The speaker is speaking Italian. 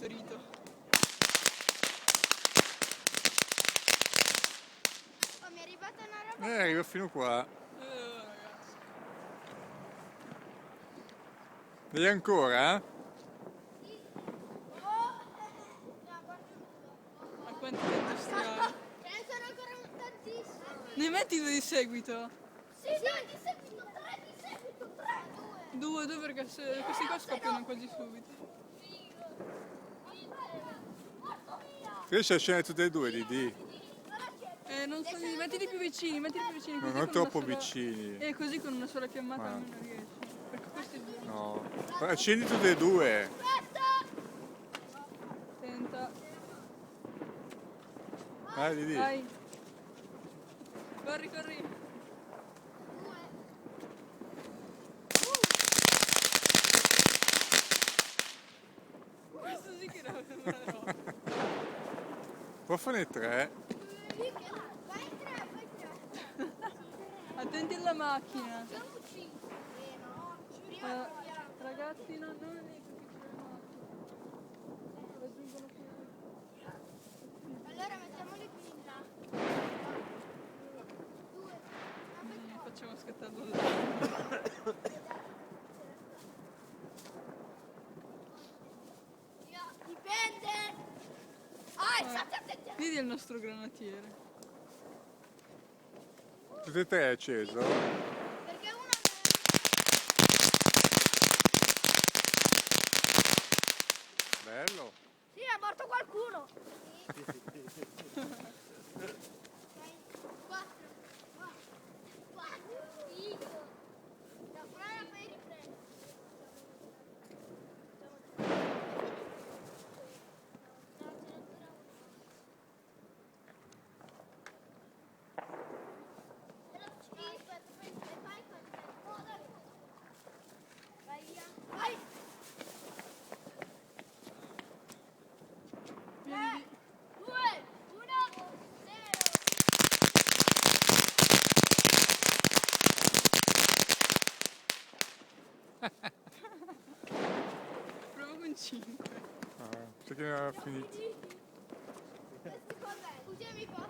partorito. Oh, mi è arrivata una roba. Arrivo fino qua. Ragazzi. Devi ancora? Sì. Oh, no, guarda. A quantità industriali. Ce ne sono ancora tantissimi. Ne metti due di seguito? Sì, dai, di seguito, tre di seguito, tre. Due perché questi qua scoppiano quasi subito. Porto via. Riesci a scendere tutte e due, Didi? Non so, mettili più vicini, così Non con troppo una sola... vicini. Così con una sola chiamata Ah. almeno riesci. Perché questi due... No. Accendi tutte e due. Aspetta. Senta. Vai, Didi. Vai. Corri. Questo sì che era una roba. Può farne tre? Vai tre. Attenti alla macchina. Siamo cinque. No, prima proviamo. Ragazzi, non è che raggiungono qui. Allora mettiamoli qui in là. Due. Facciamo scattare il Dipende. Ah, state attenti. Vedi il nostro granatiere. Tutte e tre è acceso? Perché uno Bello. sì, è morto qualcuno. Quattro. Cinque. No, però poi riprendo. Vai via. Vai. 3, 2, 1, 0. Provo con 5. Ah, sai che era finito. Questi cos'è? Scusami qua.